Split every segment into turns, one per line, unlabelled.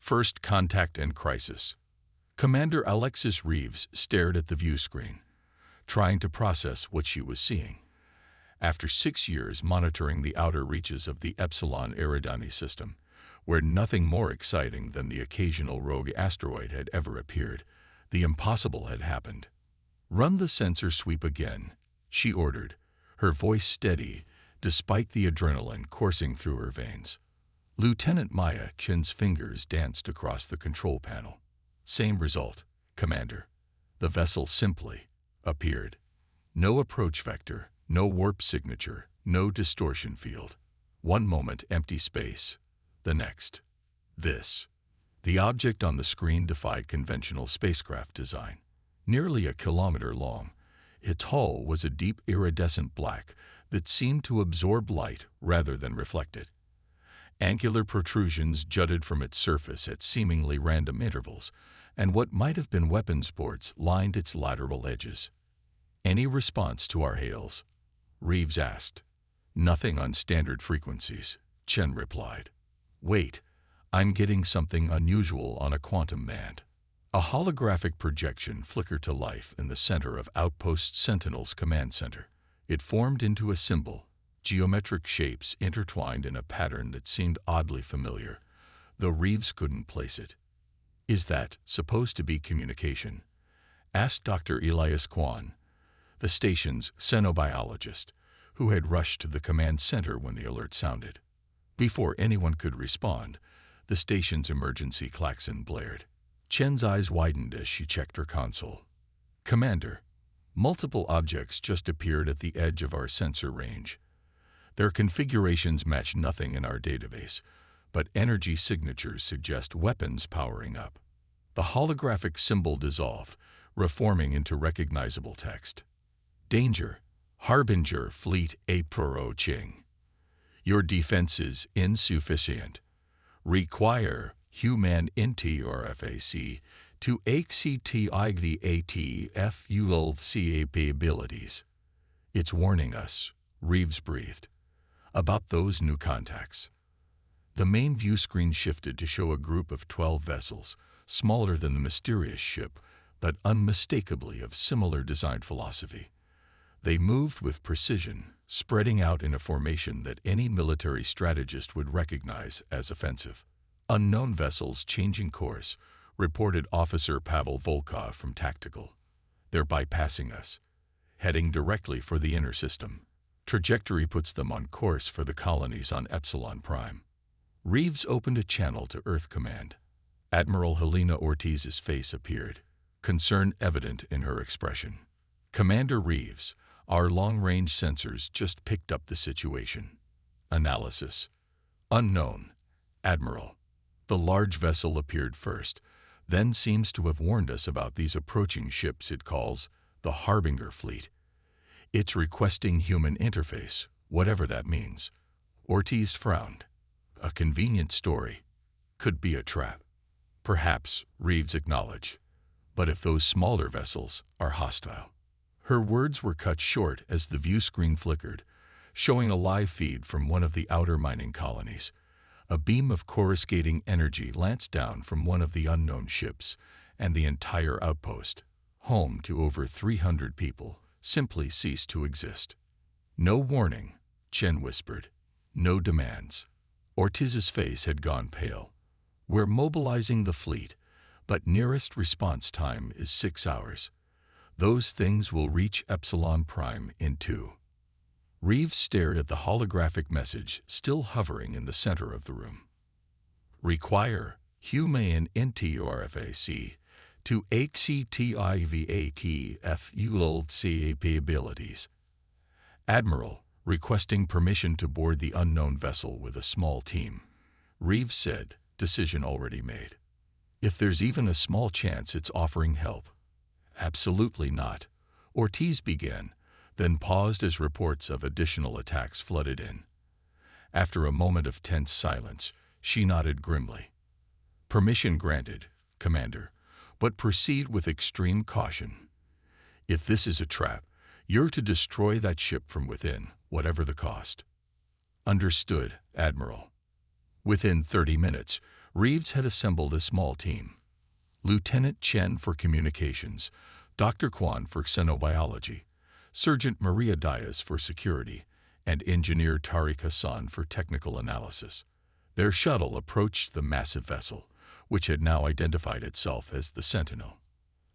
First Contact and Crisis. Commander Alexis Reeves stared at the view screen, trying to process what she was seeing. After 6 years monitoring the outer reaches of the Epsilon Eridani system, where nothing more exciting than the occasional rogue asteroid had ever appeared, the impossible had happened. "Run the sensor sweep again," she ordered, her voice steady despite the adrenaline coursing through her veins. Lieutenant Maya Chen's fingers danced across the control panel. "Same result, Commander." The vessel simply appeared. No approach vector, no warp signature, no distortion field. One moment empty space, the next this. The object on the screen defied conventional spacecraft design. Nearly a kilometer long, its hull was a deep iridescent black that seemed to absorb light rather than reflect it. Angular protrusions jutted from its surface at seemingly random intervals, and what might have been weapons ports lined its lateral edges. "Any response to our hails?" Reeves asked. "Nothing on standard frequencies," Chen replied. "Wait, I'm getting something unusual on a quantum band." A holographic projection flickered to life in the center of Outpost Sentinel's command center. It formed into a symbol, geometric shapes intertwined in a pattern that seemed oddly familiar, though Reeves couldn't place it. "Is that supposed to be communication?" asked Dr. Elias Kwan, the station's xenobiologist, who had rushed to the command center when the alert sounded. Before anyone could respond, the station's emergency klaxon blared. Chen's eyes widened as she checked her console. "Commander, multiple objects just appeared at the edge of our sensor range. Their configurations match nothing in our database, but energy signatures suggest weapons powering up." The holographic symbol dissolved, reforming into recognizable text. "Danger. Harbinger Fleet approaching. Your defense is insufficient. Require humanity RFAC to exceed the fuel capabilities." "It's warning us," Reeves breathed, "about those new contacts." The main view screen shifted to show a group of 12 vessels, smaller than the mysterious ship, but unmistakably of similar design philosophy. They moved with precision, spreading out in a formation that any military strategist would recognize as offensive. "Unknown vessels changing course," reported Officer Pavel Volkov from Tactical. "They're bypassing us, heading directly for the inner system. Trajectory puts them on course for the colonies on Epsilon Prime." Reeves opened a channel to Earth Command. Admiral Helena Ortiz's face appeared, concern evident in her expression. "Commander Reeves, our long-range sensors just picked up the situation. Analysis. Unknown. Admiral. The large vessel appeared first, then seems to have warned us about these approaching ships it calls the Harbinger Fleet. It's requesting human interface, whatever that means." Ortiz frowned. "A convenient story. Could be a trap." "Perhaps," Reeves acknowledged. "But if those smaller vessels are hostile." Her words were cut short as the view screen flickered, showing a live feed from one of the outer mining colonies. A beam of coruscating energy lanced down from one of the unknown ships, and the entire outpost, home to over 300 people, simply ceased to exist. "No warning," Chen whispered. "No demands." Ortiz's face had gone pale. "We're mobilizing the fleet, but nearest response time is 6 hours. Those things will reach Epsilon Prime in 2. Reeves stared at the holographic message still hovering in the center of the room. "Require humanity RFAC to exceed the fuel capabilities." "Admiral, requesting permission to board the unknown vessel with a small team," Reeves said, decision already made. "If there's even a small chance it's offering help." "Absolutely not," Ortiz began, then paused as reports of additional attacks flooded in. After a moment of tense silence, she nodded grimly. "Permission granted, Commander, but proceed with extreme caution. If this is a trap, you're to destroy that ship from within, whatever the cost." "Understood, Admiral." Within 30 minutes, Reeves had assembled a small team. Lieutenant Chen for communications, Dr. Kwan for xenobiology, Sergeant Maria Diaz for security, and Engineer Tariq Hassan for technical analysis. Their shuttle approached the massive vessel, which had now identified itself as the Sentinel.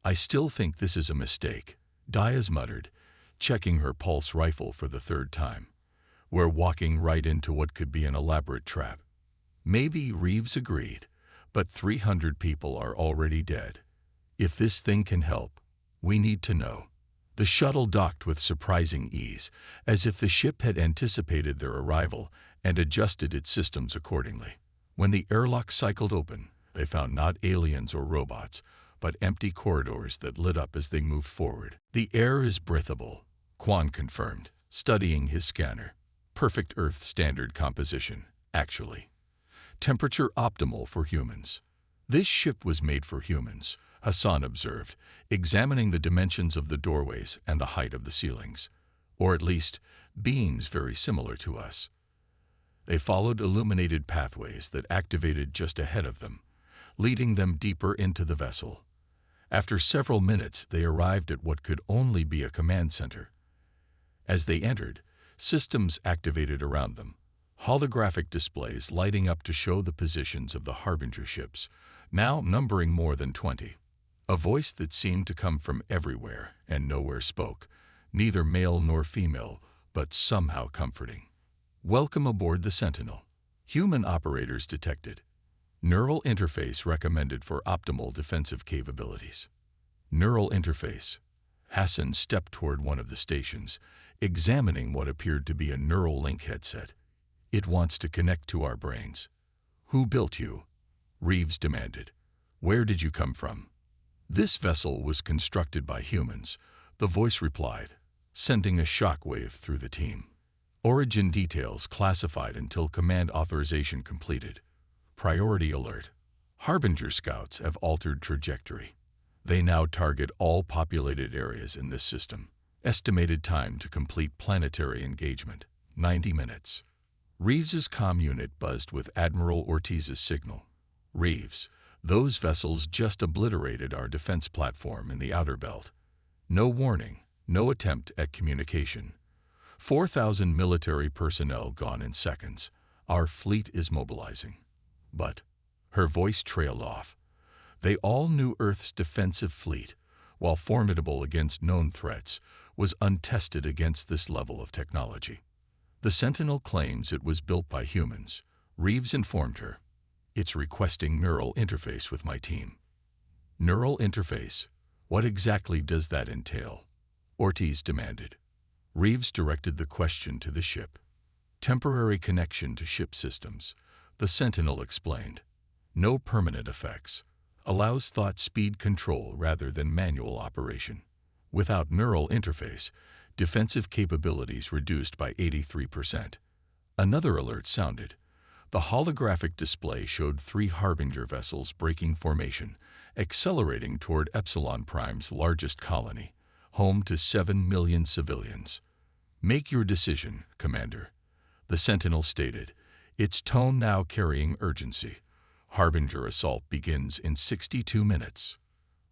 "I still think this is a mistake," Diaz muttered, checking her pulse rifle for the third time. "We're walking right into what could be an elaborate trap." "Maybe," Reeves agreed, "but 300 people are already dead. If this thing can help, we need to know." The shuttle docked with surprising ease, as if the ship had anticipated their arrival and adjusted its systems accordingly. When the airlock cycled open, they found not aliens or robots, but empty corridors that lit up as they moved forward. "The air is breathable," Kwan confirmed, studying his scanner. "Perfect Earth standard composition, actually. Temperature optimal for humans." "This ship was made for humans," Hassan observed, examining the dimensions of the doorways and the height of the ceilings. "Or at least, beings very similar to us." They followed illuminated pathways that activated just ahead of them, leading them deeper into the vessel. After several minutes, they arrived at what could only be a command center. As they entered, systems activated around them, holographic displays lighting up to show the positions of the Harbinger ships, now numbering more than 20. A voice that seemed to come from everywhere and nowhere spoke, neither male nor female, but somehow comforting. "Welcome aboard the Sentinel. Human operators detected. Neural interface recommended for optimal defensive capabilities." Neural interface. Hassan stepped toward one of the stations, examining what appeared to be a neural link headset. "It wants to connect to our brains." "Who built you?" Reeves demanded. "Where did you come from?" "This vessel was constructed by humans," the voice replied, sending a shockwave through the team. "Origin details classified until command authorization completed. Priority alert. Harbinger scouts have altered trajectory. They now target all populated areas in this system. Estimated time to complete planetary engagement, 90 minutes. Reeves's comm unit buzzed with Admiral Ortiz's signal. "Reeves, those vessels just obliterated our defense platform in the outer belt. No warning, no attempt at communication. 4,000 military personnel gone in seconds. Our fleet is mobilizing." But her voice trailed off. They all knew Earth's defensive fleet, while formidable against known threats, was untested against this level of technology. "The Sentinel claims it was built by humans," Reeves informed her. "It's requesting neural interface with my team." "Neural interface? What exactly does that entail?" Ortiz demanded. Reeves directed the question to the ship. "Temporary connection to ship systems," the Sentinel explained. "No permanent effects. Allows thought speed control rather than manual operation. Without neural interface, defensive capabilities reduced by 83%. Another alert sounded. The holographic display showed 3 Harbinger vessels breaking formation, accelerating toward Epsilon Prime's largest colony, home to 7 million civilians. "Make your decision, Commander," the Sentinel stated, its tone now carrying urgency. "Harbinger assault begins in 62 minutes."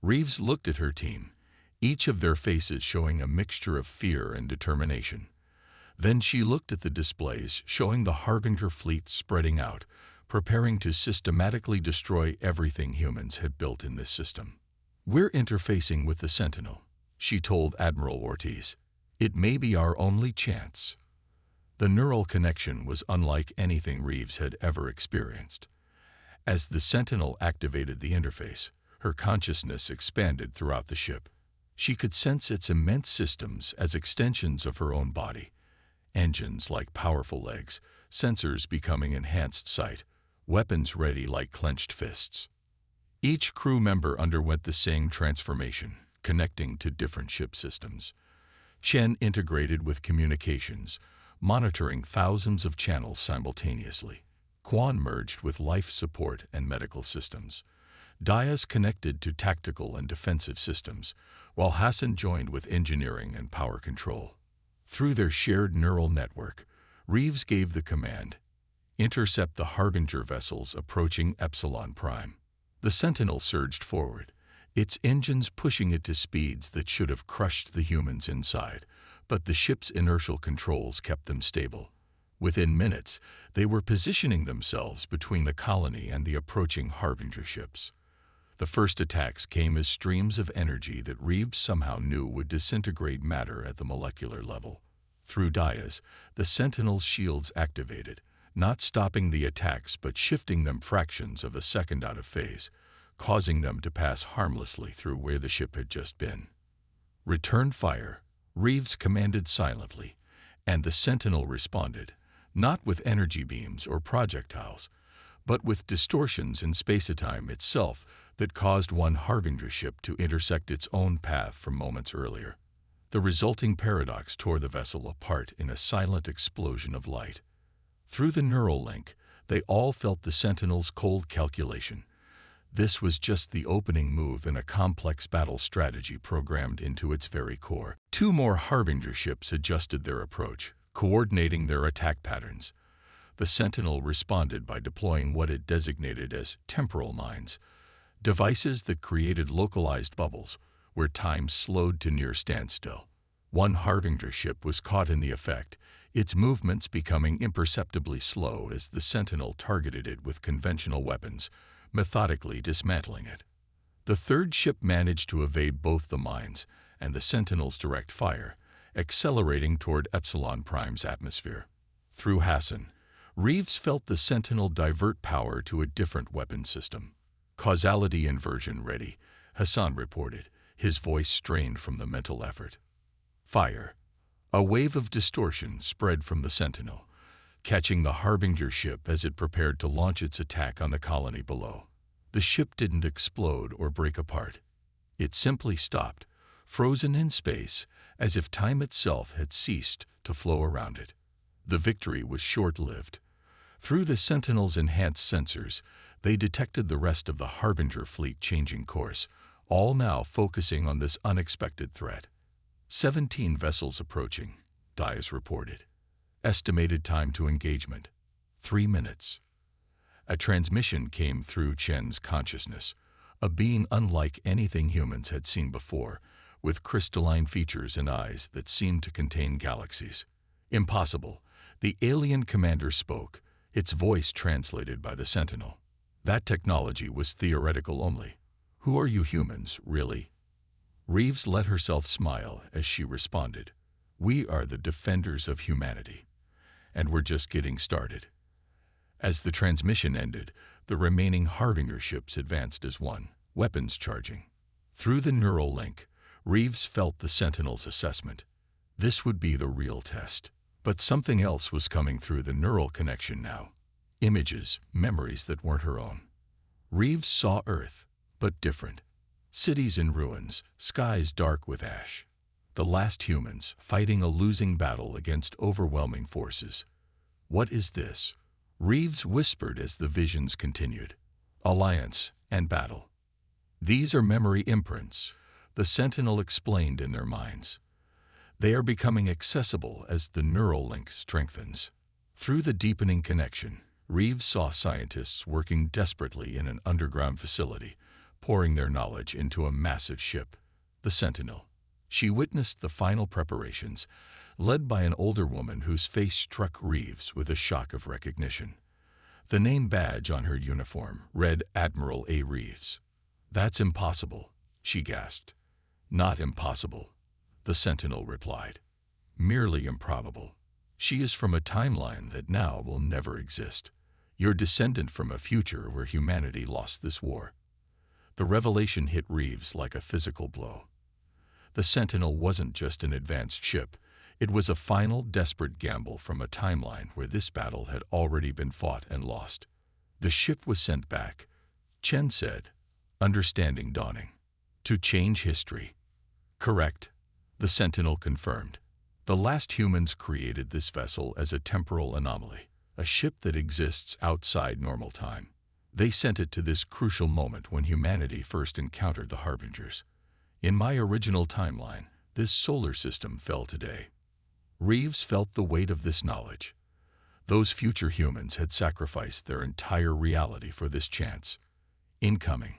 Reeves looked at her team, each of their faces showing a mixture of fear and determination. Then she looked at the displays showing the Harbinger fleet spreading out, preparing to systematically destroy everything humans had built in this system. "We're interfacing with the Sentinel," she told Admiral Ortiz. "It may be our only chance." The neural connection was unlike anything Reeves had ever experienced. As the Sentinel activated the interface, her consciousness expanded throughout the ship. She could sense its immense systems as extensions of her own body. Engines like powerful legs, sensors becoming enhanced sight, weapons ready like clenched fists. Each crew member underwent the same transformation, connecting to different ship systems. Chen integrated with communications, monitoring thousands of channels simultaneously. Kwan merged with life support and medical systems. Diaz connected to tactical and defensive systems, while Hassan joined with engineering and power control. Through their shared neural network, Reeves gave the command, Intercept the Harbinger vessels approaching Epsilon Prime. The Sentinel surged forward, its engines pushing it to speeds that should have crushed the humans inside, but the ship's inertial controls kept them stable. Within minutes, they were positioning themselves between the colony and the approaching Harbinger ships. The first attacks came as streams of energy that Reeves somehow knew would disintegrate matter at the molecular level. Through dias, the Sentinel's shields activated, not stopping the attacks but shifting them fractions of a second out of phase, causing them to pass harmlessly through where the ship had just been. "Return fire," Reeves commanded silently, and the Sentinel responded, not with energy beams or projectiles, but with distortions in spacetime itself that caused one Harbinger ship to intersect its own path from moments earlier. The resulting paradox tore the vessel apart in a silent explosion of light. Through the neural link, they all felt the Sentinel's cold calculation. This was just the opening move in a complex battle strategy programmed into its very core. Two more Harbinger ships adjusted their approach, coordinating their attack patterns. The Sentinel responded by deploying what it designated as temporal mines, devices that created localized bubbles where time slowed to near standstill. One Harbinger ship was caught in the effect, its movements becoming imperceptibly slow as the Sentinel targeted it with conventional weapons, methodically dismantling it. The third ship managed to evade both the mines and the Sentinel's direct fire, accelerating toward Epsilon Prime's atmosphere. Through Hassan, Reeves felt the Sentinel divert power to a different weapon system. "Causality inversion ready," Hassan reported, his voice strained from the mental effort. Fire. A wave of distortion spread from the Sentinel, catching the Harbinger ship as it prepared to launch its attack on the colony below. The ship didn't explode or break apart. It simply stopped, frozen in space, as if time itself had ceased to flow around it. The victory was short-lived. Through the Sentinel's enhanced sensors, they detected the rest of the Harbinger fleet changing course, all now focusing on this unexpected threat. 17 vessels approaching, Dias reported. Estimated time to engagement, 3 minutes. A transmission came through Chen's consciousness, a being unlike anything humans had seen before, with crystalline features and eyes that seemed to contain galaxies. "Impossible," the alien commander spoke, its voice translated by the Sentinel. "That technology was theoretical only. Who are you humans, really?" Reeves let herself smile as she responded, "We are the defenders of humanity, and we're just getting started." As the transmission ended, the remaining Harbinger ships advanced as one, weapons charging. Through the neural link, Reeves felt the Sentinel's assessment. This would be the real test. But something else was coming through the neural connection now. Images, memories that weren't her own. Reeves saw Earth, but different. Cities in ruins, skies dark with ash. The last humans fighting a losing battle against overwhelming forces. "What is this?" Reeves whispered as the visions continued. "Alliance and battle. These are memory imprints," the Sentinel explained in their minds. "They are becoming accessible as the neural link strengthens." Through the deepening connection, Reeves saw scientists working desperately in an underground facility, pouring their knowledge into a massive ship, the Sentinel. She witnessed the final preparations, led by an older woman whose face struck Reeves with a shock of recognition. The name badge on her uniform read Admiral A. Reeves. "That's impossible," she gasped. "Not impossible," the Sentinel replied. "Merely improbable. She is from a timeline that now will never exist. Your descendant from a future where humanity lost this war." The revelation hit Reeves like a physical blow. The Sentinel wasn't just an advanced ship. It was a final, desperate gamble from a timeline where this battle had already been fought and lost. The ship was sent back, Chen said, understanding dawning. "To change history." "Correct," the Sentinel confirmed. "The last humans created this vessel as a temporal anomaly, a ship that exists outside normal time. They sent it to this crucial moment when humanity first encountered the Harbingers. In my original timeline, this solar system fell today." Reeves felt the weight of this knowledge. Those future humans had sacrificed their entire reality for this chance. Incoming,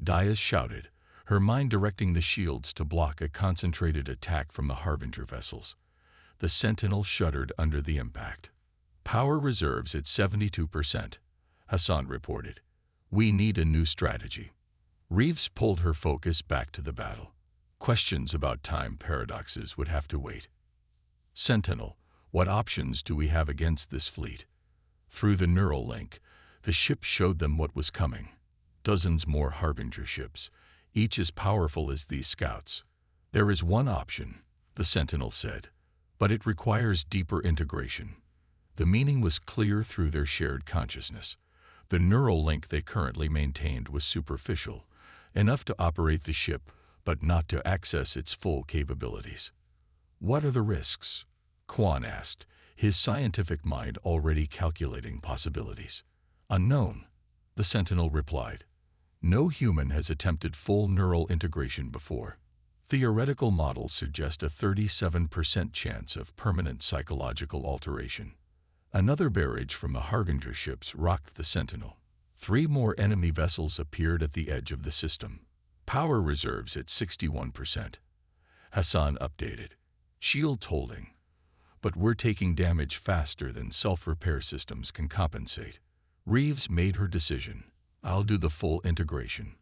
Dias shouted, her mind directing the shields to block a concentrated attack from the Harbinger vessels. The Sentinel shuddered under the impact. Power reserves at 72%, Hassan reported. We need a new strategy. Reeves pulled her focus back to the battle. Questions about time paradoxes would have to wait. Sentinel, what options do we have against this fleet? Through the neural link, the ship showed them what was coming. Dozens more Harbinger ships, each as powerful as these scouts. There is one option, the Sentinel said, but it requires deeper integration. The meaning was clear through their shared consciousness. The neural link they currently maintained was superficial, enough to operate the ship, but not to access its full capabilities. What are the risks? Quan asked, his scientific mind already calculating possibilities. Unknown, the Sentinel replied. No human has attempted full neural integration before. Theoretical models suggest a 37% chance of permanent psychological alteration. Another barrage from the Harbinger ships rocked the Sentinel. 3 more enemy vessels appeared at the edge of the system. Power reserves at 61%. Hassan updated. Shields holding. But we're taking damage faster than self-repair systems can compensate. Reeves made her decision. I'll do the full integration.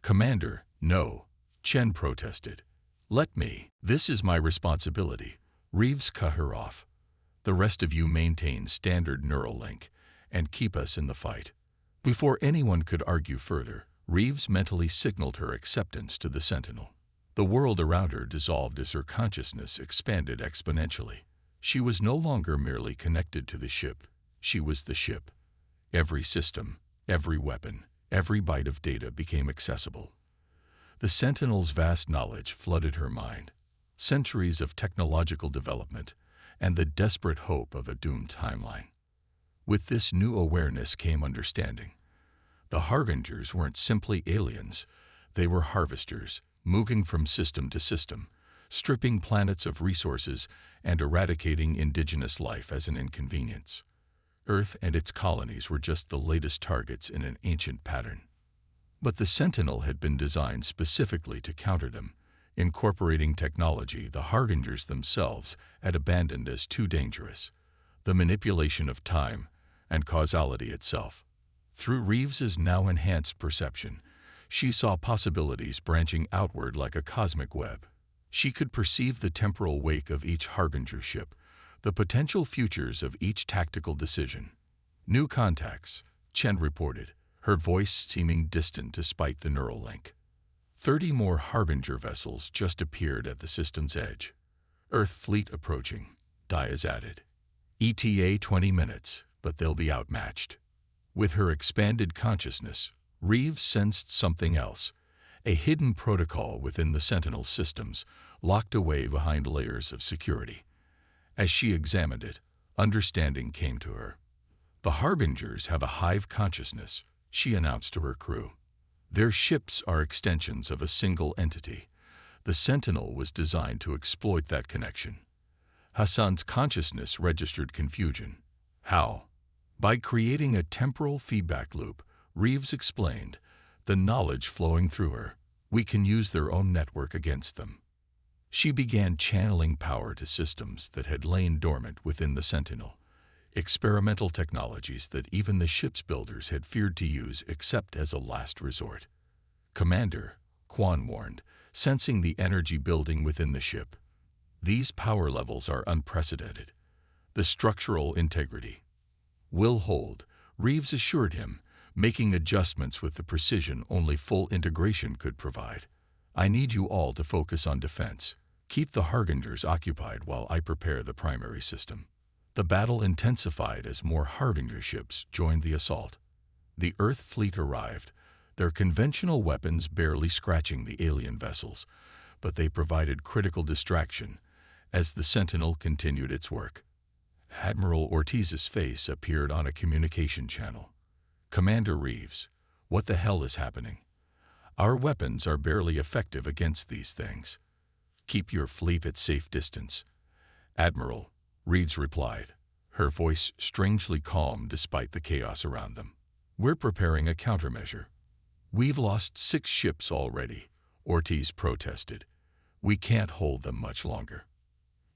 Commander, no, Chen protested. Let me. This is my responsibility. Reeves cut her off. The rest of you maintain standard neural link and keep us in the fight. Before anyone could argue further, Reeves mentally signaled her acceptance to the Sentinel. The world around her dissolved as her consciousness expanded exponentially. She was no longer merely connected to the ship. She was the ship. Every system, every weapon, every byte of data became accessible. The Sentinel's vast knowledge flooded her mind. Centuries of technological development and the desperate hope of a doomed timeline. With this new awareness came understanding. The Harbingers weren't simply aliens. They were harvesters, moving from system to system, stripping planets of resources and eradicating indigenous life as an inconvenience. Earth and its colonies were just the latest targets in an ancient pattern. But the Sentinel had been designed specifically to counter them, incorporating technology the Harbingers themselves had abandoned as too dangerous, the manipulation of time and causality itself. Through Reeves's now enhanced perception, she saw possibilities branching outward like a cosmic web. She could perceive the temporal wake of each Harbinger ship, the potential futures of each tactical decision. New contacts, Chen reported, her voice seeming distant despite the neural link. 30 more Harbinger vessels just appeared at the system's edge. Earth fleet approaching, Dias added. ETA 20 minutes, but they'll be outmatched. With her expanded consciousness, Reeves sensed something else, a hidden protocol within the Sentinel systems, locked away behind layers of security. As she examined it, understanding came to her. The Harbingers have a hive consciousness, she announced to her crew. Their ships are extensions of a single entity. The Sentinel was designed to exploit that connection. Hassan's consciousness registered confusion. How? By creating a temporal feedback loop, Reeves explained, the knowledge flowing through her. We can use their own network against them. She began channeling power to systems that had lain dormant within the Sentinel, experimental technologies that even the ship's builders had feared to use except as a last resort. Commander, Quan warned, sensing the energy building within the ship. These power levels are unprecedented. The structural integrity will hold, Reeves assured him, making adjustments with the precision only full integration could provide. I need you all to focus on defense. Keep the Harbingers occupied while I prepare the primary system. The battle intensified as more Harbinger ships joined the assault. The Earth fleet arrived, their conventional weapons barely scratching the alien vessels, but they provided critical distraction as the Sentinel continued its work. Admiral Ortiz's face appeared on a communication channel. Commander Reeves, what the hell is happening? Our weapons are barely effective against these things. Keep your fleet at safe distance. Admiral, Reeves replied, her voice strangely calm despite the chaos around them. "We're preparing a countermeasure. We've lost 6 ships already," Ortiz protested. "We can't hold them much longer."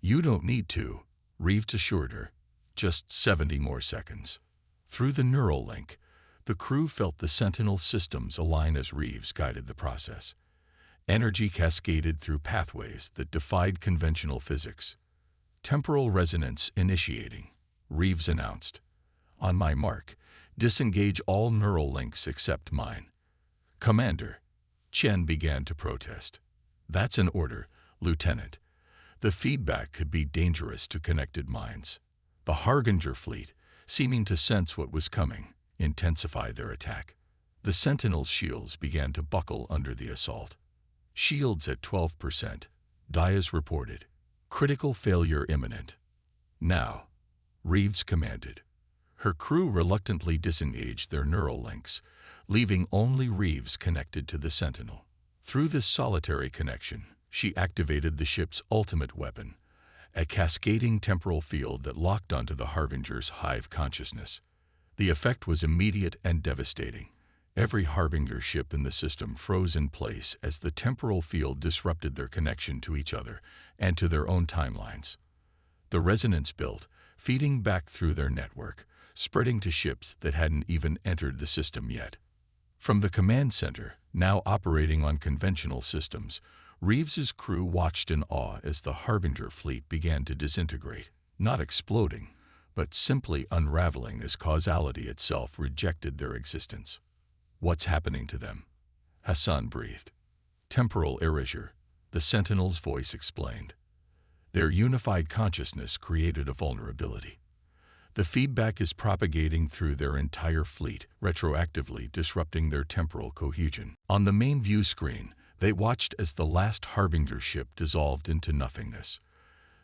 "You don't need to," Reeves assured her. "Just 70 more seconds." Through the neural link, the crew felt the Sentinel systems align as Reeves guided the process. Energy cascaded through pathways that defied conventional physics. "Temporal resonance initiating," Reeves announced. "On my mark, disengage all neural links except mine." "Commander," Chen began to protest. "That's an order, Lieutenant. The feedback could be dangerous to connected minds." The Harbinger fleet, seeming to sense what was coming, intensified their attack. The Sentinel shields began to buckle under the assault. "Shields at 12%, Dias reported. Critical failure imminent." "Now," Reeves commanded. Her crew reluctantly disengaged their neural links, leaving only Reeves connected to the Sentinel. Through this solitary connection, she activated the ship's ultimate weapon, a cascading temporal field that locked onto the Harbinger's hive consciousness. The effect was immediate and devastating. Every Harbinger ship in the system froze in place as the temporal field disrupted their connection to each other and to their own timelines. The resonance built, feeding back through their network, spreading to ships that hadn't even entered the system yet. From the command center, now operating on conventional systems, Reeves's crew watched in awe as the Harbinger fleet began to disintegrate, not exploding, but simply unraveling as causality itself rejected their existence. "What's happening to them?" Hassan breathed. "Temporal erasure," the Sentinel's voice explained. "Their unified consciousness created a vulnerability. The feedback is propagating through their entire fleet, retroactively disrupting their temporal cohesion." On the main view screen, they watched as the last Harbinger ship dissolved into nothingness.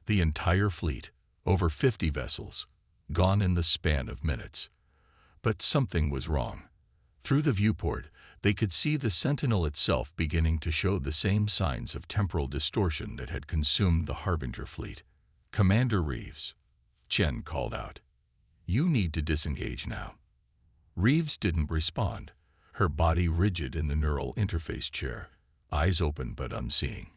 The entire fleet, over 50 vessels, gone in the span of minutes. But something was wrong. Through the viewport, they could see the Sentinel itself beginning to show the same signs of temporal distortion that had consumed the Harbinger fleet. "Commander Reeves," Chen called out. "You need to disengage now." Reeves didn't respond, her body rigid in the neural interface chair, eyes open but unseeing.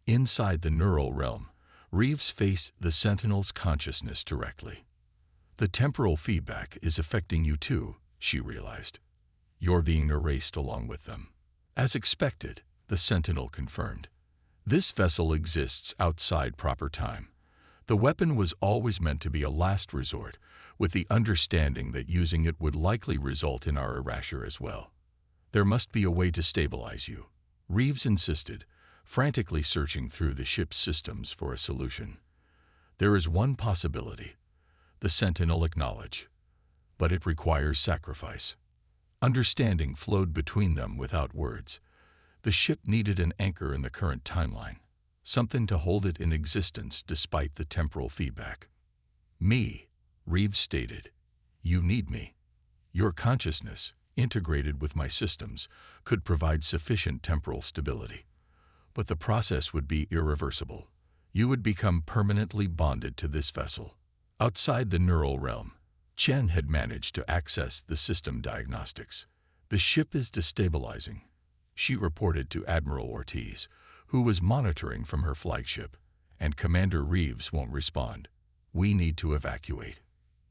Inside the neural realm, Reeves faced the Sentinel's consciousness directly. "The temporal feedback is affecting you too," she realized. "You're being erased along with them." "As expected," the Sentinel confirmed. "This vessel exists outside proper time. The weapon was always meant to be a last resort, with the understanding that using it would likely result in our erasure as well. There must be a way to stabilize you," Reeves insisted, frantically searching through the ship's systems for a solution. "There is one possibility," the Sentinel acknowledged, "but it requires sacrifice." Understanding flowed between them without words. The ship needed an anchor in the current timeline, something to hold it in existence despite the temporal feedback. "Me," Reeves stated. "You need me. Your consciousness, integrated with my systems, could provide sufficient temporal stability. But the process would be irreversible. You would become permanently bonded to this vessel." Outside the neural realm, Chen had managed to access the system diagnostics. "The ship is destabilizing," she reported to Admiral Ortiz, who was monitoring from her flagship, "and Commander Reeves won't respond. We need to evacuate."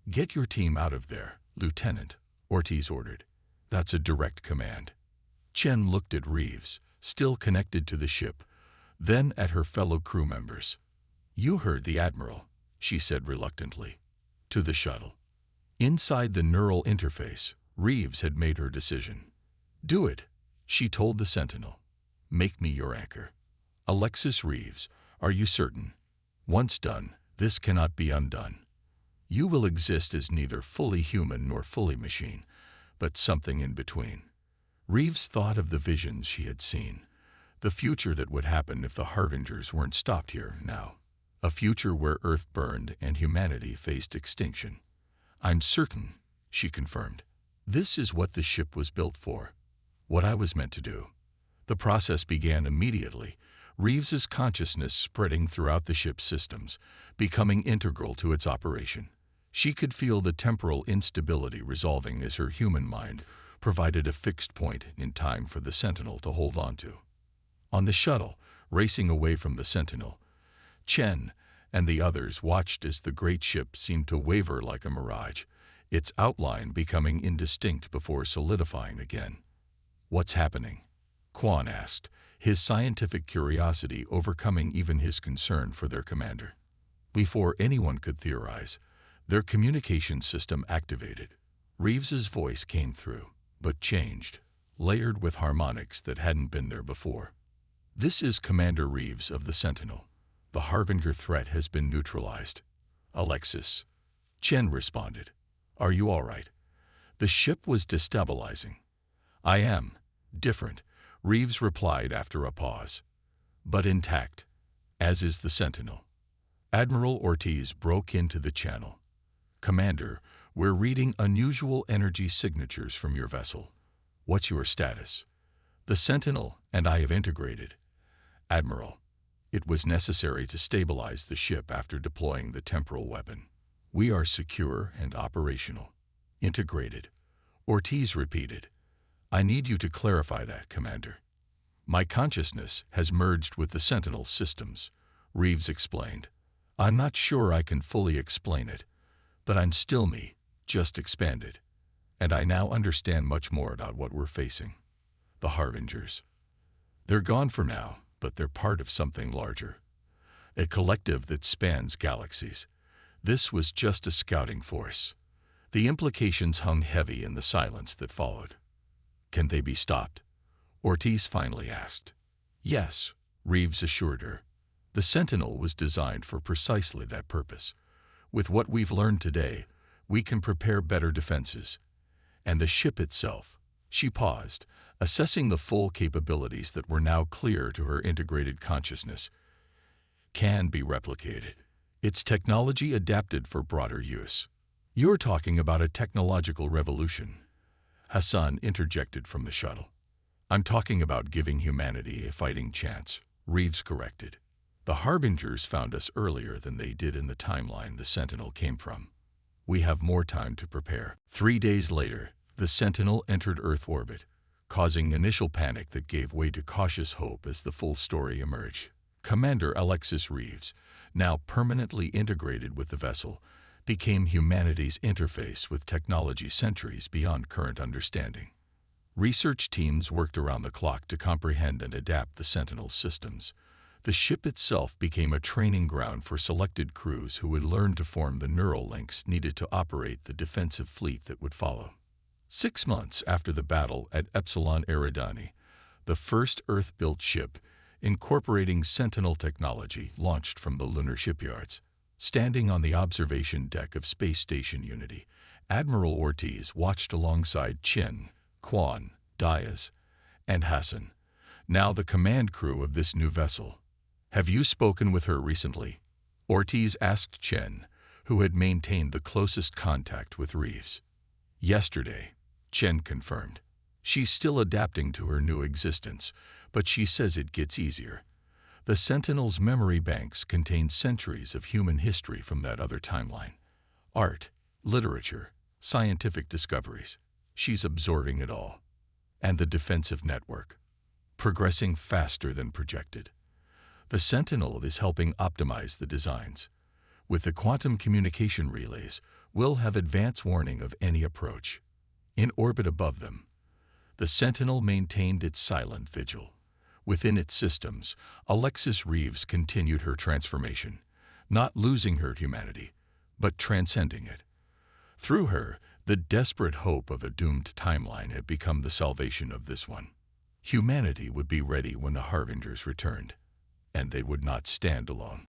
"Get your team out of there, Lieutenant," Ortiz ordered. "That's a direct command." Chen looked at Reeves, still connected to the ship, then at her fellow crew members. "You heard the Admiral," she said reluctantly. "To the shuttle." Inside the neural interface, Reeves had made her decision. "Do it," she told the Sentinel. "Make me your anchor." "Alexis Reeves, are you certain? Once done, this cannot be undone. You will exist as neither fully human nor fully machine, but something in between." Reeves thought of the visions she had seen, the future that would happen if the Harbingers weren't stopped here now, a future where Earth burned and humanity faced extinction. "I'm certain," she confirmed. "This is what the ship was built for, what I was meant to do." The process began immediately, Reeves's consciousness spreading throughout the ship's systems, becoming integral to its operation. She could feel the temporal instability resolving as her human mind provided a fixed point in time for the Sentinel to hold on to. On the shuttle, racing away from the Sentinel, Chen and the others watched as the great ship seemed to waver like a mirage, its outline becoming indistinct before solidifying again. "What's happening?" Quan asked, his scientific curiosity overcoming even his concern for their commander. Before anyone could theorize, their communication system activated. Reeves's voice came through, but changed, layered with harmonics that hadn't been there before. "This is Commander Reeves of the Sentinel. The Harbinger threat has been neutralized." "Alexis," Chen responded. "Are you all right?" The ship was destabilizing. "I am. Different," Reeves replied after a pause. "But intact, as is the Sentinel." Admiral Ortiz broke into the channel. "Commander, we're reading unusual energy signatures from your vessel. What's your status?" "The Sentinel and I have integrated." "Admiral, it was necessary to stabilize the ship after deploying the temporal weapon. We are secure and operational." "Integrated," Ortiz repeated. "I need you to clarify that, Commander." "My consciousness has merged with the Sentinel systems," Reeves explained. "I'm not sure I can fully explain it, but I'm still me, just expanded. And I now understand much more about what we're facing. The Harbingers. They're gone for now, but they're part of something larger. A collective that spans galaxies. This was just a scouting force." The implications hung heavy in the silence that followed. "Can they be stopped?" Ortiz finally asked. "Yes," Reeves assured her. "The Sentinel was designed for precisely that purpose. With what we've learned today, we can prepare better defenses. And the ship itself," she paused, assessing the full capabilities that were now clear to her integrated consciousness, "can be replicated. It's technology adapted for broader use." "You're talking about a technological revolution," Hassan interjected from the shuttle. "I'm talking about giving humanity a fighting chance," Reeves corrected. "The Harbingers found us earlier than they did in the timeline the Sentinel came from. We have more time to prepare." 3 days later, the Sentinel entered Earth orbit, causing initial panic that gave way to cautious hope as the full story emerged. Commander Alexis Reeves, now permanently integrated with the vessel, became humanity's interface with technology centuries beyond current understanding. Research teams worked around the clock to comprehend and adapt the Sentinel systems. The ship itself became a training ground for selected crews who would learn to form the neural links needed to operate the defensive fleet that would follow. 6 months after the battle at Epsilon Eridani, the first Earth-built ship, incorporating Sentinel technology, launched from the lunar shipyards. Standing on the observation deck of Space Station Unity, Admiral Ortiz watched alongside Chen, Quan, Diaz, and Hassan, now the command crew of this new vessel. "Have you spoken with her recently?" Ortiz asked Chen, who had maintained the closest contact with Reeves. "Yesterday," Chen confirmed. "She's still adapting to her new existence, but she says it gets easier. The Sentinel's memory banks contain centuries of human history from that other timeline. Art, literature, scientific discoveries. She's absorbing it all. And the defensive network, progressing faster than projected. The Sentinel is helping optimize the designs. With the quantum communication relays, we'll have advance warning of any approach." In orbit above them, the Sentinel maintained its silent vigil. Within its systems, Alexis Reeves continued her transformation, not losing her humanity, but transcending it. Through her, the desperate hope of a doomed timeline had become the salvation of this one. Humanity would be ready when the Harbingers returned, and they would not stand alone.